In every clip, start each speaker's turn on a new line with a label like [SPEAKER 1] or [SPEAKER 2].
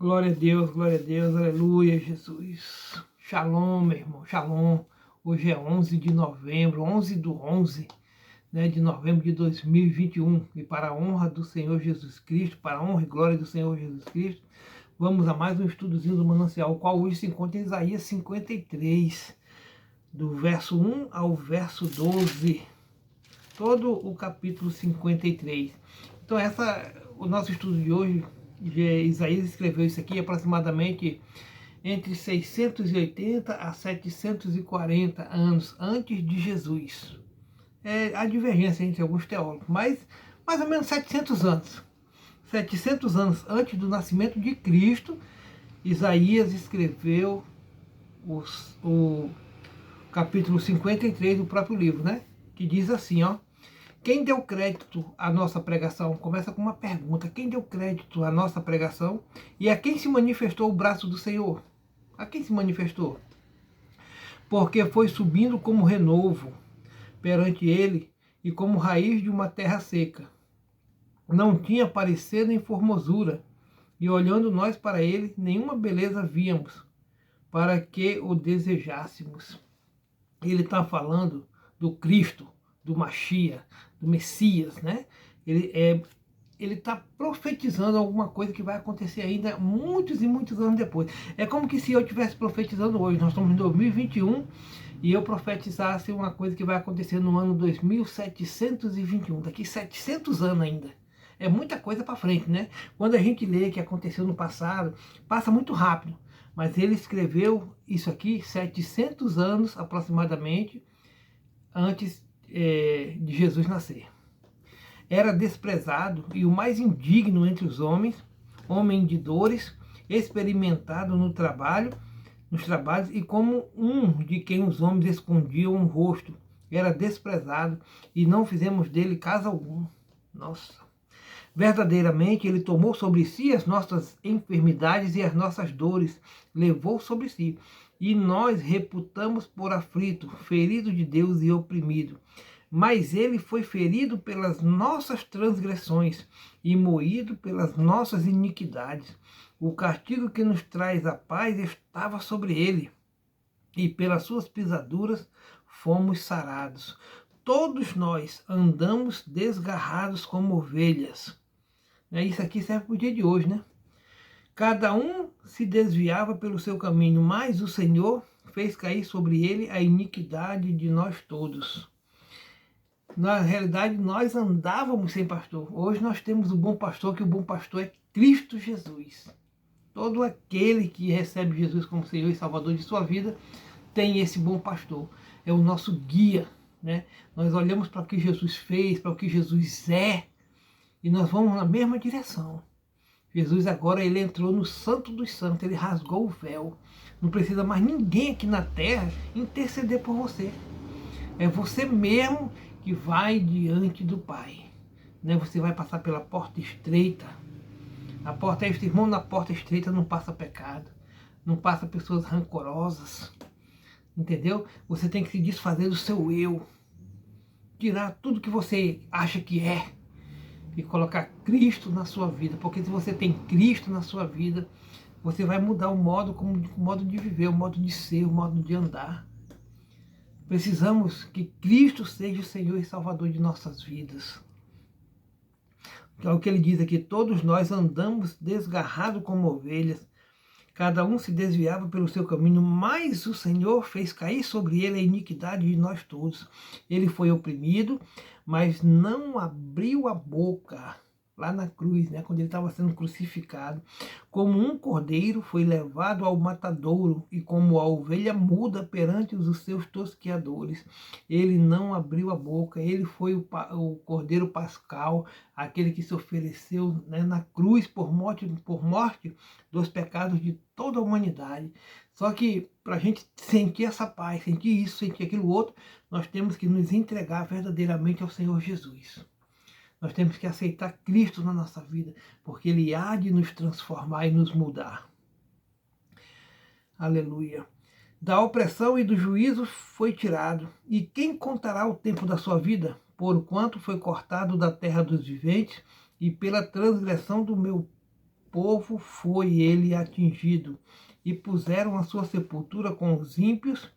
[SPEAKER 1] Glória a Deus, aleluia, Jesus. Shalom, meu irmão, shalom. Hoje é 11 de novembro, 11 do 11, né, de novembro de 2021. E para a honra do Senhor Jesus Cristo, para a honra e glória do Senhor Jesus Cristo, vamos a mais um estudozinho do manancial, o qual hoje se encontra em Isaías 53, do verso 1 ao verso 12. Todo o capítulo 53. Então, o nosso estudo de hoje, Isaías escreveu isso aqui aproximadamente entre 680 a 740 anos antes de Jesus. Há divergência entre alguns teólogos, mas mais ou menos 700 anos. 700 anos antes do nascimento de Cristo, Isaías escreveu o capítulo 53 do próprio livro, né? Que diz assim, ó. Quem deu crédito à nossa pregação? Começa com uma pergunta. Quem deu crédito à nossa pregação? E a quem se manifestou o braço do Senhor? A quem se manifestou? Porque foi subindo como renovo perante ele e como raiz de uma terra seca. Não tinha parecer nem formosura, e olhando nós para ele, nenhuma beleza víamos, para que o desejássemos. Ele está falando do Cristo, do Machia, do Messias, né? Ele está profetizando alguma coisa que vai acontecer ainda muitos e muitos anos depois. É como que se eu estivesse profetizando hoje, nós estamos em 2021, e eu profetizasse uma coisa que vai acontecer no ano 2721, daqui 700 anos ainda. É muita coisa para frente, né? Quando a gente lê que aconteceu no passado, passa muito rápido. Mas ele escreveu isso aqui 700 anos aproximadamente antes de Jesus nascer. Era desprezado e o mais indigno entre os homens, homem de dores, experimentado nos trabalhos, e como um de quem os homens escondiam o rosto. Era desprezado e não fizemos dele caso algum. Nossa! Verdadeiramente, ele tomou sobre si as nossas enfermidades e as nossas dores, levou sobre si. E nós reputamos por aflito, ferido de Deus e oprimido. Mas ele foi ferido pelas nossas transgressões e moído pelas nossas iniquidades. O castigo que nos traz a paz estava sobre ele, e pelas suas pisaduras fomos sarados. Todos nós andamos desgarrados como ovelhas. Isso aqui serve para o dia de hoje, né? Cada um se desviava pelo seu caminho, mas o Senhor fez cair sobre ele a iniquidade de nós todos. Na realidade, nós andávamos sem pastor. Hoje nós temos o bom pastor, que o bom pastor é Cristo Jesus. Todo aquele que recebe Jesus como Senhor e Salvador de sua vida tem esse bom pastor. É o nosso guia, né? Nós olhamos para o que Jesus fez, para o que Jesus é, e nós vamos na mesma direção. Jesus agora ele entrou no Santo dos Santos, ele rasgou o véu. Não precisa mais ninguém aqui na terra interceder por você. É você mesmo que vai diante do Pai. Né? Você vai passar pela porta estreita. A porta é irmão, na porta estreita não passa pecado, não passa pessoas rancorosas. Entendeu? Você tem que se desfazer do seu eu. Tirar tudo que você acha que é. E colocar Cristo na sua vida, porque se você tem Cristo na sua vida, você vai mudar o modo de viver, o modo de ser, o modo de andar. Precisamos que Cristo seja o Senhor e Salvador de nossas vidas. É o que ele diz aqui: todos nós andamos desgarrados como ovelhas, cada um se desviava pelo seu caminho, mas o Senhor fez cair sobre ele a iniquidade de nós todos. Ele foi oprimido, mas não abriu a boca. Lá na cruz, né, quando ele estava sendo crucificado, como um cordeiro foi levado ao matadouro, e como a ovelha muda perante os seus tosqueadores, ele não abriu a boca. Ele foi o cordeiro pascal, aquele que se ofereceu, né, na cruz por morte dos pecados de toda a humanidade. Só que para a gente sentir essa paz, sentir isso, sentir aquilo outro, nós temos que nos entregar verdadeiramente ao Senhor Jesus. Nós temos que aceitar Cristo na nossa vida, porque Ele há de nos transformar e nos mudar. Aleluia. Da opressão e do juízo foi tirado. E quem contará o tempo da sua vida? Porquanto foi cortado da terra dos viventes, e pela transgressão do meu povo foi ele atingido, e puseram a sua sepultura com os ímpios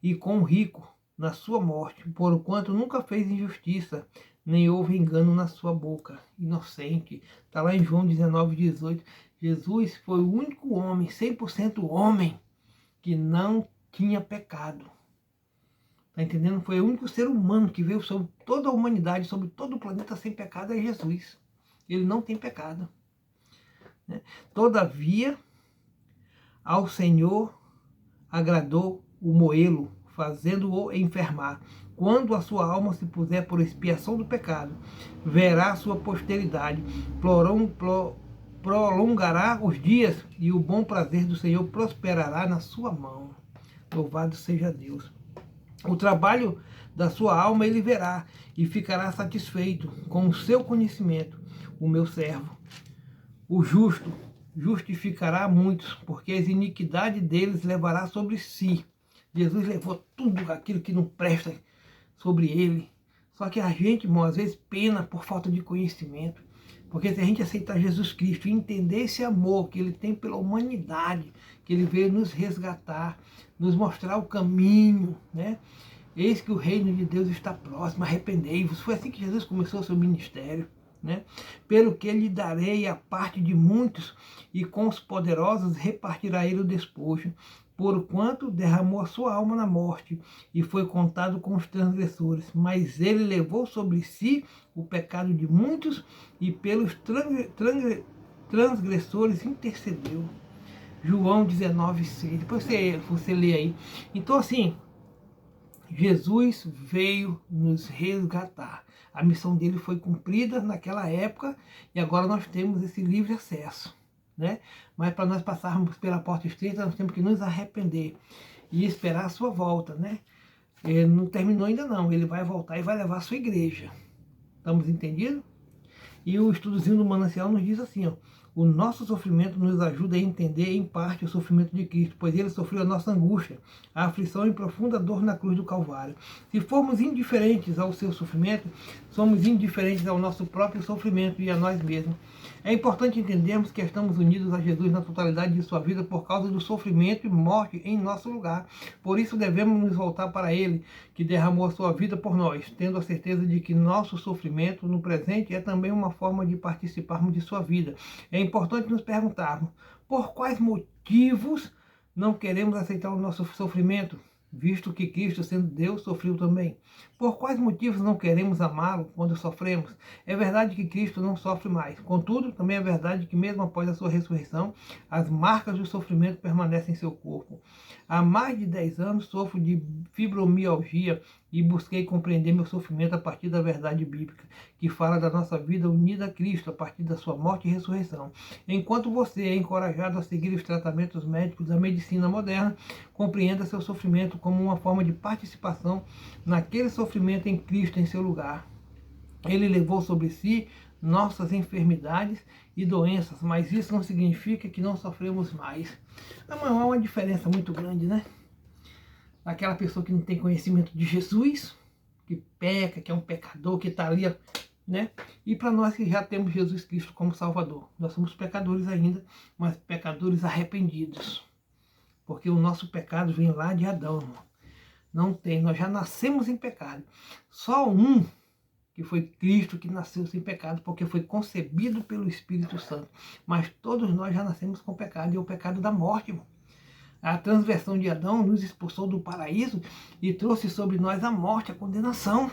[SPEAKER 1] e com o rico na sua morte, porquanto nunca fez injustiça, nem houve engano na sua boca. Inocente. Está lá em João 19:18. Jesus foi o único homem, 100% homem, que não tinha pecado. Está entendendo? Foi o único ser humano que veio sobre toda a humanidade, sobre todo o planeta sem pecado, é Jesus. Ele não tem pecado. Né? Todavia, ao Senhor agradou o moê-lo, fazendo-o enfermar. Quando a sua alma se puser por expiação do pecado, verá a sua posteridade, prolongará os dias, e o bom prazer do Senhor prosperará na sua mão. Louvado seja Deus. O trabalho da sua alma ele verá, e ficará satisfeito com o seu conhecimento. O meu servo, o justo, justificará muitos, porque as iniquidades deles levará sobre si. Jesus levou tudo aquilo que não presta sobre ele. Só que a gente, irmão, às vezes pena por falta de conhecimento. Porque se a gente aceitar Jesus Cristo e entender esse amor que ele tem pela humanidade, que ele veio nos resgatar, nos mostrar o caminho, né? Eis que o reino de Deus está próximo, arrependei-vos. Foi assim que Jesus começou o seu ministério. Né? Pelo que lhe darei a parte de muitos, e com os poderosos repartirá ele o despojo, porquanto derramou a sua alma na morte, e foi contado com os transgressores. Mas ele levou sobre si o pecado de muitos, e pelos transgressores intercedeu. João 19:6. Depois você lê aí. Então assim, Jesus veio nos resgatar. A missão dele foi cumprida naquela época, e agora nós temos esse livre acesso. Né? Mas para nós passarmos pela porta estreita, nós temos que nos arrepender e esperar a sua volta. Né? Ele não terminou ainda não, ele vai voltar e vai levar a sua igreja. Estamos entendidos? E o estudozinho do Manancial nos diz assim, ó: o nosso sofrimento nos ajuda a entender em parte o sofrimento de Cristo, pois ele sofreu a nossa angústia, a aflição e profunda dor na cruz do Calvário. Se formos indiferentes ao seu sofrimento, somos indiferentes ao nosso próprio sofrimento e a nós mesmos. É importante entendermos que estamos unidos a Jesus na totalidade de sua vida por causa do sofrimento e morte em nosso lugar. Por isso devemos nos voltar para ele, que derramou a sua vida por nós, tendo a certeza de que nosso sofrimento no presente é também uma forma de participarmos de sua vida. É importante nos perguntarmos: por quais motivos não queremos aceitar o nosso sofrimento, visto que Cristo, sendo Deus, sofreu também? Por quais motivos não queremos amá-lo quando sofremos? É verdade que Cristo não sofre mais. Contudo, também é verdade que mesmo após a sua ressurreição, as marcas do sofrimento permanecem em seu corpo. Há mais de 10 anos sofro de fibromialgia e busquei compreender meu sofrimento a partir da verdade bíblica, que fala da nossa vida unida a Cristo a partir da sua morte e ressurreição. Enquanto você é encorajado a seguir os tratamentos médicos da medicina moderna, compreenda seu sofrimento como uma forma de participação naquele sofrimento em Cristo em seu lugar. Ele levou sobre si nossas enfermidades e doenças, mas isso não significa que não sofremos mais. Há uma diferença muito grande, né? Aquela pessoa que não tem conhecimento de Jesus, que peca, que é um pecador, que está ali, né? E para nós que já temos Jesus Cristo como Salvador. Nós somos pecadores ainda, mas pecadores arrependidos. Porque o nosso pecado vem lá de Adão, irmão. Não tem, nós já nascemos em pecado. Só um, que foi Cristo, que nasceu sem pecado, porque foi concebido pelo Espírito Santo. Mas todos nós já nascemos com pecado, e é o pecado da morte, irmão. A transgressão de Adão nos expulsou do paraíso e trouxe sobre nós a morte, a condenação.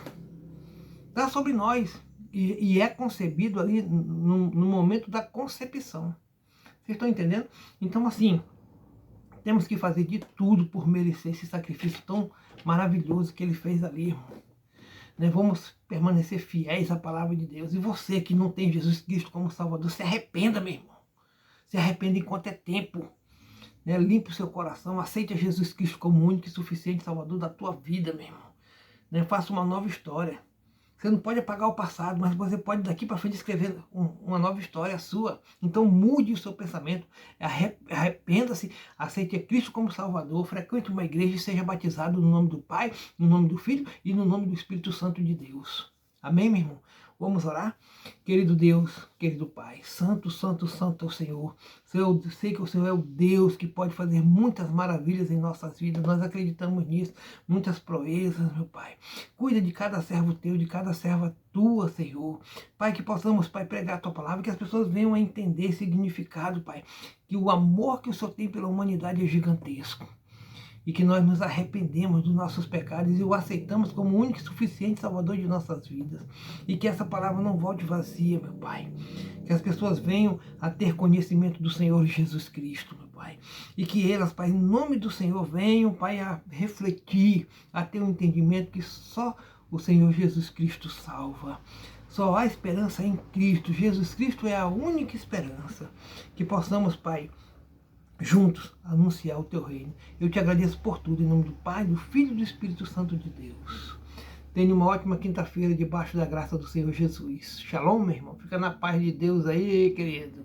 [SPEAKER 1] Está sobre nós. E é concebido ali no momento da concepção. Vocês estão entendendo? Então, assim, temos que fazer de tudo por merecer esse sacrifício tão maravilhoso que ele fez ali, irmão. Né? Vamos permanecer fiéis à palavra de Deus. E você que não tem Jesus Cristo como Salvador, se arrependa, meu irmão. Se arrependa enquanto é tempo. Né? Limpe o seu coração, aceite a Jesus Cristo como único e suficiente Salvador da tua vida, meu irmão. Né? Faça uma nova história. Você não pode apagar o passado, mas você pode daqui para frente escrever uma nova história sua. Então mude o seu pensamento, arrependa-se, aceite a Cristo como Salvador, frequente uma igreja e seja batizado no nome do Pai, no nome do Filho e no nome do Espírito Santo de Deus. Amém, meu irmão? Vamos orar? Querido Deus, querido Pai, santo, santo, santo é o Senhor. Eu sei que o Senhor é o Deus que pode fazer muitas maravilhas em nossas vidas. Nós acreditamos nisso, muitas proezas, meu Pai. Cuida de cada servo teu, de cada serva tua, Senhor. Pai, que possamos, Pai, pregar a tua palavra, que as pessoas venham a entender esse significado, Pai. Que o amor que o Senhor tem pela humanidade é gigantesco. E que nós nos arrependemos dos nossos pecados e o aceitamos como o único e suficiente Salvador de nossas vidas. E que essa palavra não volte vazia, meu Pai. Que as pessoas venham a ter conhecimento do Senhor Jesus Cristo, meu Pai. E que elas, Pai, em nome do Senhor, venham, Pai, a refletir, a ter um entendimento que só o Senhor Jesus Cristo salva. Só há esperança em Cristo. Jesus Cristo é a única esperança. Que possamos, Pai, juntos anunciar o teu reino. Eu te agradeço por tudo, em nome do Pai, do Filho e do Espírito Santo de Deus. Tenha uma ótima quinta-feira debaixo da graça do Senhor Jesus. Shalom, meu irmão. Fica na paz de Deus aí, querido.